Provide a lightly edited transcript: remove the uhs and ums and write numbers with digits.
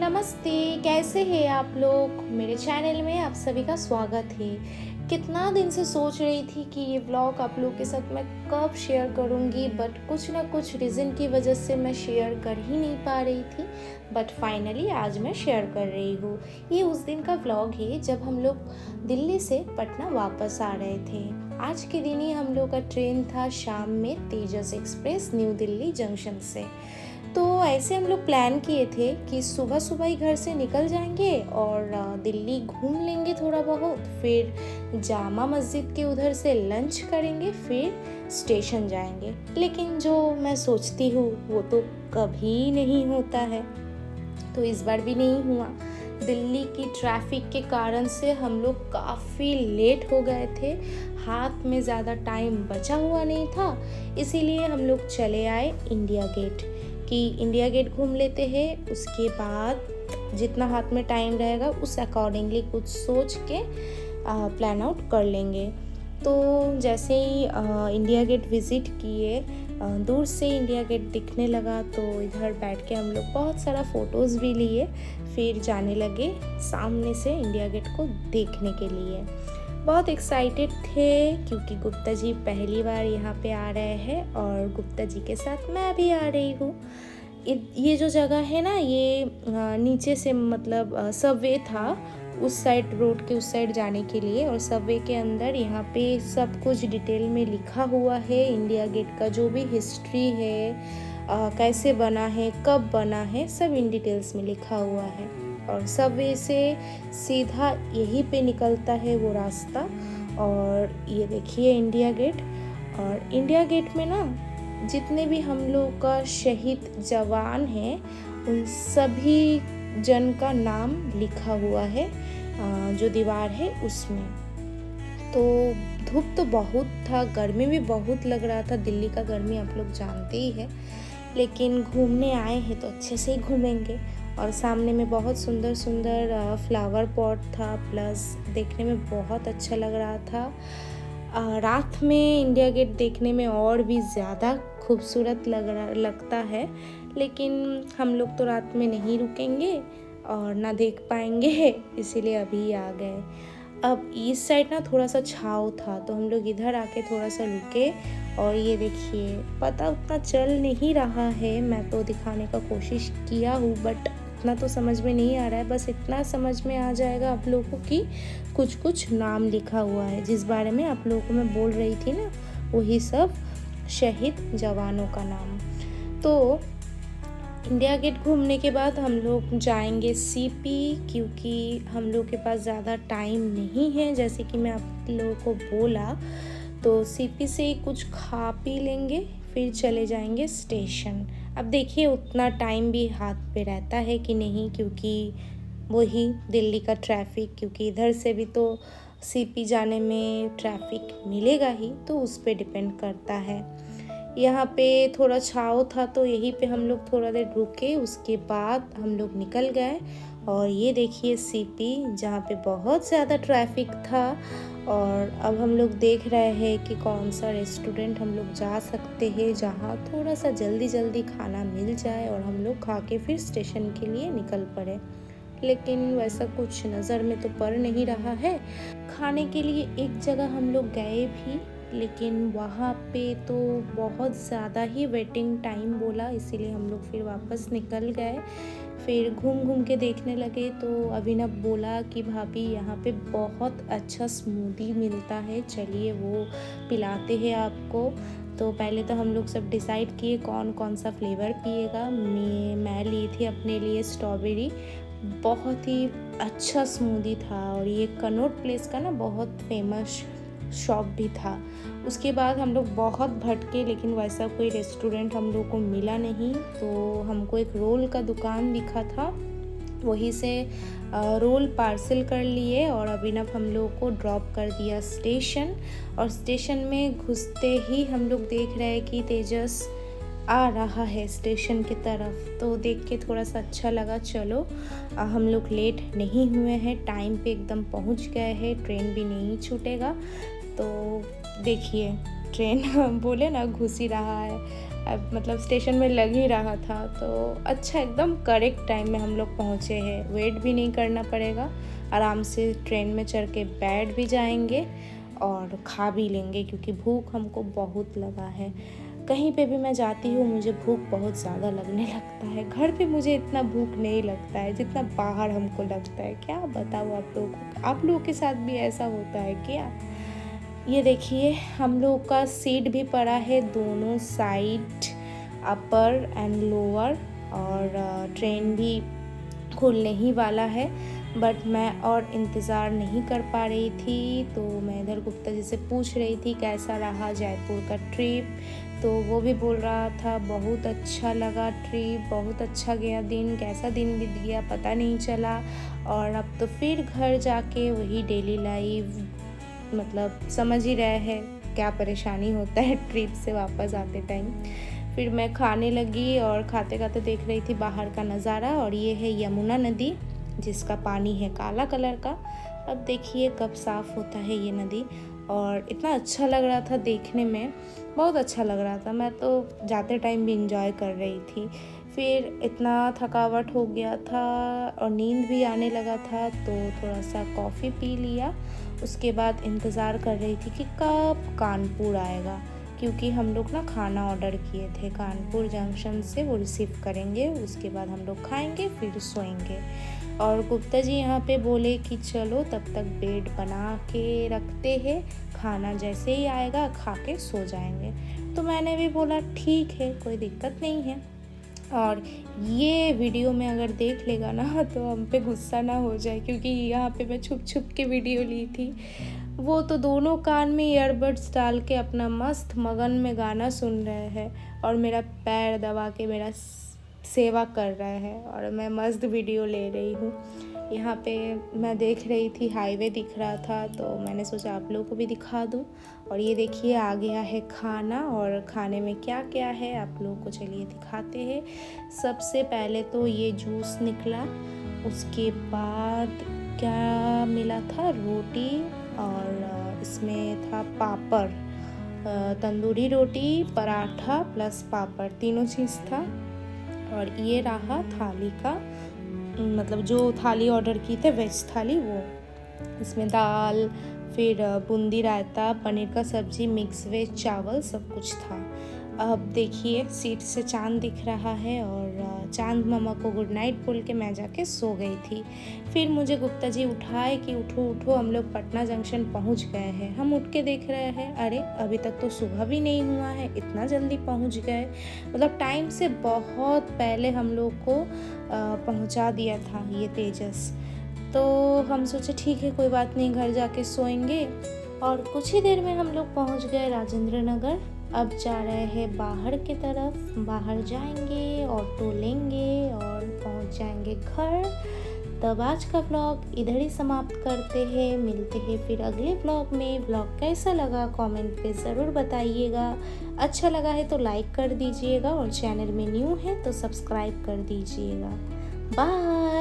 नमस्ते, कैसे हैं आप लोग? मेरे चैनल में आप सभी का स्वागत है। कितना दिन से सोच रही थी कि ये व्लॉग आप लोग के साथ मैं कब शेयर करूँगी, बट कुछ ना कुछ रीज़न की वजह से मैं शेयर कर ही नहीं पा रही थी। बट फाइनली आज मैं शेयर कर रही हूँ। ये उस दिन का व्लॉग है जब हम लोग दिल्ली से पटना वापस आ रहे थे। आज के दिन ही हम लोग का ट्रेन था शाम में तेजस एक्सप्रेस न्यू दिल्ली जंक्शन से। तो ऐसे हम लोग प्लान किए थे कि सुबह सुबह ही घर से निकल जाएंगे और दिल्ली घूम लेंगे थोड़ा बहुत, फिर जामा मस्जिद के उधर से लंच करेंगे, फिर स्टेशन जाएंगे। लेकिन जो मैं सोचती हूँ वो तो कभी नहीं होता है, तो इस बार भी नहीं हुआ। दिल्ली की ट्रैफिक के कारण से हम लोग काफ़ी लेट हो गए थे, हाथ में ज़्यादा टाइम बचा हुआ नहीं था, इसीलिए हम लोग चले आए इंडिया गेट कि इंडिया गेट घूम लेते हैं। उसके बाद जितना हाथ में टाइम रहेगा उस अकॉर्डिंगली कुछ सोच के प्लान आउट कर लेंगे। तो जैसे ही इंडिया गेट विज़िट किए, दूर से इंडिया गेट दिखने लगा, तो इधर बैठ के हम लोग बहुत सारा फ़ोटोज़ भी लिए, फिर जाने लगे सामने से इंडिया गेट को देखने के लिए। बहुत एक्साइटेड थे क्योंकि गुप्ता जी पहली बार यहाँ पे आ रहे हैं और गुप्ता जी के साथ मैं भी आ रही हूँ। ये जो जगह है ना, ये नीचे से मतलब सबवे था उस साइड, रोड के उस साइड जाने के लिए, और सबवे के अंदर यहाँ पे सब कुछ डिटेल में लिखा हुआ है। इंडिया गेट का जो भी हिस्ट्री है, कैसे बना है, कब बना है, सब इन डिटेल्स में लिखा हुआ है। और सबवे से सीधा यहीं पे निकलता है वो रास्ता। और ये देखिए इंडिया गेट। और इंडिया गेट में ना जितने भी हम लोग का शहीद जवान हैं उन सभी जन का नाम लिखा हुआ है जो दीवार है उसमें। तो धूप तो बहुत था, गर्मी भी बहुत लग रहा था। दिल्ली का गर्मी आप लोग जानते ही है, लेकिन घूमने आए हैं तो अच्छे से ही घूमेंगे। और सामने में बहुत सुंदर सुंदर फ्लावर पॉट था, प्लस देखने में बहुत अच्छा लग रहा था। रात में इंडिया गेट देखने में और भी ज़्यादा खूबसूरत लगता है, लेकिन हम लोग तो रात में नहीं रुकेंगे और ना देख पाएंगे, इसीलिए अभी आ गए। अब इस साइड ना थोड़ा सा छाँव था, तो हम लोग इधर आके थोड़ा सा रुके। और ये देखिए, पता उतना चल नहीं रहा है, मैं तो दिखाने का कोशिश किया हूँ बट इतना तो समझ में नहीं आ रहा है। बस इतना समझ में आ जाएगा आप लोगों को कि कुछ कुछ नाम लिखा हुआ है, जिस बारे में आप लोगों को मैं बोल रही थी ना, वही सब शहीद जवानों का नाम। तो इंडिया गेट घूमने के बाद हम लोग जाएंगे सीपी, क्योंकि हम लोग के पास ज़्यादा टाइम नहीं है, जैसे कि मैं आप लोगों को बोला। तो सीपी से ही कुछ खा पी लेंगे, फिर चले जाएंगे स्टेशन। अब देखिए उतना टाइम भी हाथ पे रहता है कि नहीं, क्योंकि वही दिल्ली का ट्रैफिक, क्योंकि इधर से भी तो सीपी जाने में ट्रैफिक मिलेगा ही, तो उस पे डिपेंड करता है। यहाँ पे थोड़ा छाँव था तो यहीं पे हम लोग थोड़ा देर रुके, उसके बाद हम लोग निकल गए। और ये देखिए सीपी, जहाँ पे बहुत ज़्यादा ट्रैफिक था। और अब हम लोग देख रहे हैं कि कौन सा रेस्टोरेंट हम लोग जा सकते हैं जहाँ थोड़ा सा जल्दी जल्दी खाना मिल जाए और हम लोग खा के फिर स्टेशन के लिए निकल पड़े। लेकिन वैसा कुछ नज़र में तो पड़ नहीं रहा है। खाने के लिए एक जगह हम लोग गए भी, लेकिन वहाँ पे तो बहुत ज़्यादा ही वेटिंग टाइम बोला, इसीलिए हम लोग फिर वापस निकल गए। फिर घूम घूम के देखने लगे, तो अभिनव बोला कि भाभी यहाँ पे बहुत अच्छा स्मूदी मिलता है, चलिए वो पिलाते हैं आपको। तो पहले तो हम लोग सब डिसाइड किए कौन कौन सा फ्लेवर पिएगा। मैं ली थी अपने लिए स्ट्रॉबेरी, बहुत ही अच्छा स्मूदी था। और ये कनॉट प्लेस का ना बहुत फेमस शॉप भी था। उसके बाद हम लोग बहुत भटके, लेकिन वैसा कोई रेस्टोरेंट हम लोग को मिला नहीं। तो हमको एक रोल का दुकान दिखा था, वहीं से रोल पार्सल कर लिए और अभिनव हम लोग को ड्रॉप कर दिया स्टेशन। और स्टेशन में घुसते ही हम लोग देख रहे हैं कि तेजस आ रहा है स्टेशन की तरफ, तो देख के थोड़ा सा अच्छा लगा। चलो हम लोग लेट नहीं हुए हैं, टाइम पे एकदम पहुंच गए हैं, ट्रेन भी नहीं छूटेगा। तो देखिए ट्रेन बोले ना घुस ही रहा है। अब मतलब स्टेशन में लग ही रहा था, तो अच्छा एकदम करेक्ट टाइम में हम लोग पहुँचे हैं। वेट भी नहीं करना पड़ेगा, आराम से ट्रेन में चढ़ के बैठ भी जाएंगे और खा भी लेंगे, क्योंकि भूख हमको बहुत लगा है। कहीं पे भी मैं जाती हूँ मुझे भूख बहुत ज़्यादा लगने लगता है। घर पे मुझे इतना भूख नहीं लगता है जितना बाहर हमको लगता है। क्या बताऊँ आप लोगों के साथ भी ऐसा होता है क्या? ये देखिए हम लोग का सीट भी पड़ा है दोनों साइड, अपर एंड लोअर, और ट्रेन भी खुलने ही वाला है। बट मैं और इंतज़ार नहीं कर पा रही थी, तो मैं इधर गुप्ता जी से पूछ रही थी कैसा रहा जयपुर का ट्रिप। तो वो भी बोल रहा था बहुत अच्छा लगा ट्रिप, बहुत अच्छा गया दिन, कैसा दिन बीत गया पता नहीं चला। और अब तो फिर घर जाके वही डेली लाइफ, मतलब समझ ही रहे हैं क्या परेशानी होता है ट्रिप से वापस आते टाइम। फिर मैं खाने लगी और खाते खाते देख रही थी बाहर का नज़ारा, और ये है यमुना नदी जिसका पानी है काला कलर का। अब देखिए कब साफ़ होता है ये नदी, और इतना अच्छा लग रहा था देखने में, बहुत अच्छा लग रहा था। मैं तो जाते टाइम भी इंजॉय कर रही थी। फिर इतना थकावट हो गया था और नींद भी आने लगा था, तो थोड़ा सा कॉफ़ी पी लिया। उसके बाद इंतज़ार कर रही थी कि कब कानपुर आएगा, क्योंकि हम लोग ना खाना ऑर्डर किए थे कानपुर जंक्शन से, वो रिसीव करेंगे, उसके बाद हम लोग खाएंगे फिर सोएंगे। और गुप्ता जी यहाँ पे बोले कि चलो तब तक बेड बना के रखते हैं, खाना जैसे ही आएगा खा के सो जाएंगे। तो मैंने भी बोला ठीक है, कोई दिक्कत नहीं है। और ये वीडियो में अगर देख लेगा ना तो हम पे गुस्सा ना हो जाए, क्योंकि यहाँ पे मैं छुप छुप के वीडियो ली थी। वो तो दोनों कान में ईयरबड्स डाल के अपना मस्त मगन में गाना सुन रहे हैं, और मेरा पैर दबा के मेरा सेवा कर रहे हैं, और मैं मस्त वीडियो ले रही हूँ। यहाँ पे मैं देख रही थी हाईवे दिख रहा था, तो मैंने सोचा आप लोगों को भी दिखा दूँ। और ये देखिए आ गया है खाना, और खाने में क्या क्या है आप लोगों को चलिए दिखाते हैं। सबसे पहले तो ये जूस निकला, उसके बाद क्या मिला था, रोटी, और इसमें था पापड़, तंदूरी रोटी, पराठा प्लस पापड़, तीनों चीज़ था। और ये रहा थाली का, मतलब जो थाली ऑर्डर की थे वेज थाली, वो इसमें दाल, फिर बूंदी रायता, पनीर का सब्जी, मिक्स वेज, चावल, सब कुछ था। अब देखिए सीट से चांद दिख रहा है, और चांद मामा को गुड नाइट बोल के मैं जाके सो गई थी। फिर मुझे गुप्ता जी उठाए कि उठो उठो हम लोग पटना जंक्शन पहुंच गए हैं। हम उठ के देख रहे हैं, अरे अभी तक तो सुबह भी नहीं हुआ है, इतना जल्दी पहुंच गए। मतलब टाइम से बहुत पहले हम लोग को पहुंचा दिया था ये तेजस। तो हम सोचे ठीक है कोई बात नहीं, घर जाके सोएंगे। और कुछ ही देर में हम लोग पहुंच गए राजेंद्र नगर। अब जा रहे हैं बाहर की तरफ, बाहर जाएंगे, ऑटो लेंगे और पहुंच जाएंगे घर। तब आज का व्लॉग इधर ही समाप्त करते हैं, मिलते हैं फिर अगले व्लॉग में। व्लॉग कैसा लगा कमेंट पे ज़रूर बताइएगा। अच्छा लगा है तो लाइक कर दीजिएगा, और चैनल में न्यू है तो सब्सक्राइब कर दीजिएगा। बाय।